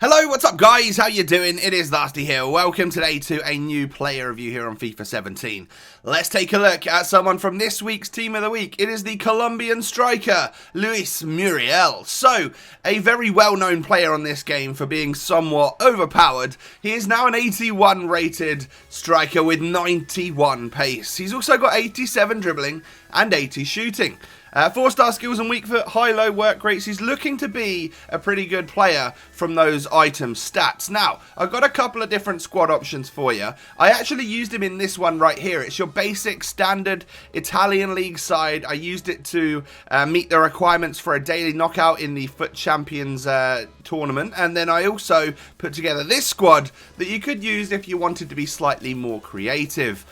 Hello, what's up guys? How you doing? It is Nasty here. Welcome today to a new player review here on FIFA 17. Let's take a look at someone from this week's Team of the Week. It is the Colombian striker, IF Muriel. So, a very well-known player on this game for being somewhat overpowered. He is now an 81 rated striker with 91 pace. He's also got 87 dribbling and 80 shooting. 4-star skills and weak foot, high-low work rates. He's looking to be a pretty good player from those item stats. Now, I've got a couple of different squad options for you. I actually used him in this one right here. It's your basic standard Italian league side. I used it to meet the requirements for a daily knockout in the FUT Champions tournament. And then I also put together this squad that you could use if you wanted to be slightly more creative.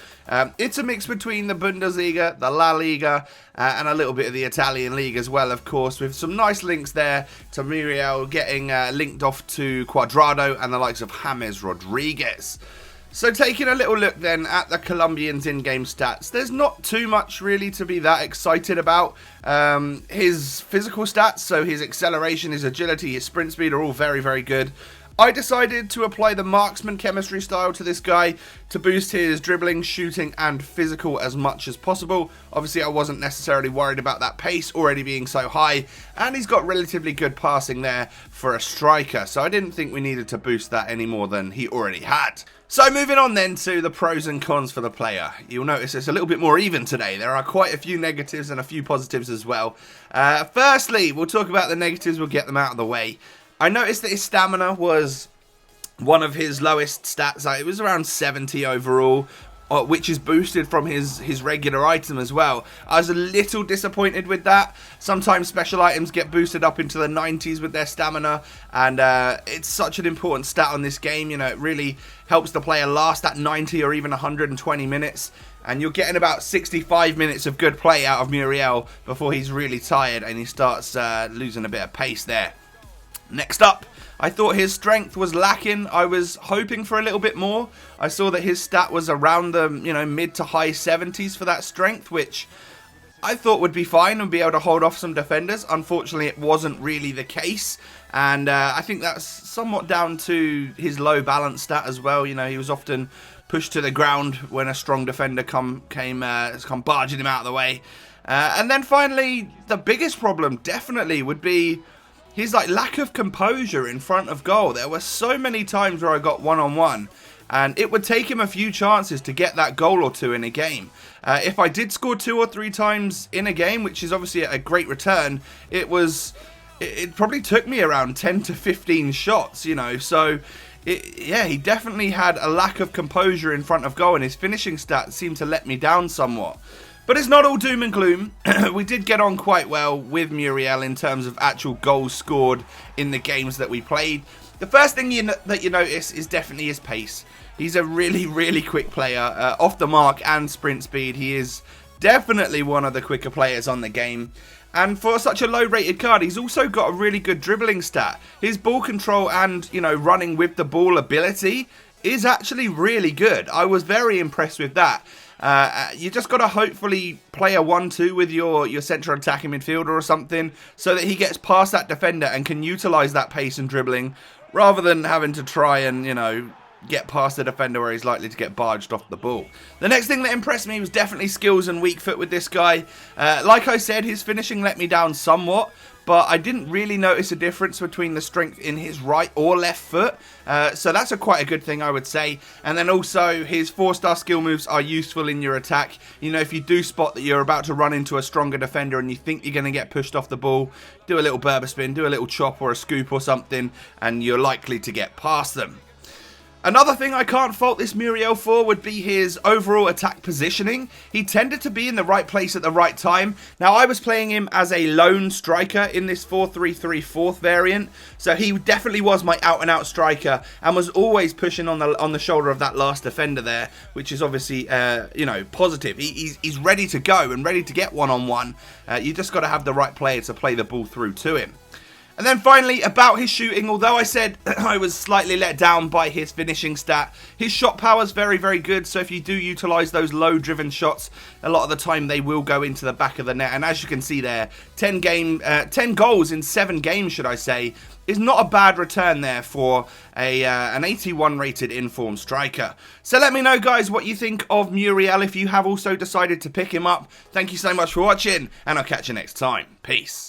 It's a mix between the Bundesliga, the La Liga, and a little bit of the Italian league as well, of course, with some nice links there to Muriel getting linked off to Cuadrado and the likes of James Rodriguez. So taking a little look then at the Colombians in-game stats, there's not too much really to be that excited about. His physical stats, so his acceleration, his agility, his sprint speed are all very, very good. I decided to apply the marksman chemistry style to this guy to boost his dribbling, shooting and physical as much as possible. Obviously I wasn't necessarily worried about that pace already being so high, and he's got relatively good passing there for a striker, so I didn't think we needed to boost that any more than he already had. So moving on then to the pros and cons for the player. You'll notice it's a little bit more even today. There are quite a few negatives and a few positives as well. Firstly, we'll talk about the negatives, we'll get them out of the way. I noticed that his stamina was one of his lowest stats. It was around 70 overall, which is boosted from his regular item as well. I was a little disappointed with that. Sometimes special items get boosted up into the 90s with their stamina, and it's such an important stat on this game. You know, it really helps the player last at 90 or even 120 minutes. And you're getting about 65 minutes of good play out of Muriel before he's really tired and he starts losing a bit of pace there. Next up, I thought his strength was lacking. I was hoping for a little bit more. I saw that his stat was around the mid to high 70s for that strength, which I thought would be fine and be able to hold off some defenders. Unfortunately, it wasn't really the case, and I think that's somewhat down to his low balance stat as well. You know, he was often pushed to the ground when a strong defender come barging him out of the way. And then finally, the biggest problem definitely would be his lack of composure in front of goal. There were so many times where I got one-on-one, and it would take him a few chances to get that goal or two in a game. If I did score 2 or 3 times in a game, which is obviously a great return, it probably took me around 10 to 15 shots, you know. So yeah, he definitely had a lack of composure in front of goal, and his finishing stats seemed to let me down somewhat. But it's not all doom and gloom. We did get on quite well with Muriel in terms of actual goals scored in the games that we played. The first thing that you notice is definitely his pace. He's a really, really quick player. Off the mark and sprint speed, he is definitely one of the quicker players on the game. And for such a low rated card, he's also got a really good dribbling stat. His ball control and, running with the ball ability is actually really good. I was very impressed with that. You just got to hopefully play a 1-2 with your central attacking midfielder or something, so that he gets past that defender and can utilise that pace and dribbling, rather than having to try and, get past the defender where he's likely to get barged off the ball. The next thing that impressed me was definitely skills and weak foot with this guy. Like I said, his finishing let me down somewhat, but I didn't really notice a difference between the strength in his right or left foot. So that's quite a good thing, I would say. And then also, his 4-star skill moves are useful in your attack. You know, if you do spot that you're about to run into a stronger defender and you think you're going to get pushed off the ball, do a little Berber spin, do a little chop or a scoop or something, and you're likely to get past them. Another thing I can't fault this Muriel for would be his overall attack positioning. He tended to be in the right place at the right time. Now, I was playing him as a lone striker in this 4-3-3 fourth variant, so he definitely was my out-and-out striker and was always pushing on the shoulder of that last defender there, which is obviously, positive. He's ready to go and ready to get one-on-one. You just got to have the right player to play the ball through to him. And then finally, about his shooting, although I said I was slightly let down by his finishing stat, his shot power is very, very good. So if you do utilise those low-driven shots, a lot of the time they will go into the back of the net. And as you can see there, 10 goals in 7 games, should I say, is not a bad return there for an 81 rated informed striker. So let me know, guys, what you think of Muriel if you have also decided to pick him up. Thank you so much for watching, and I'll catch you next time. Peace.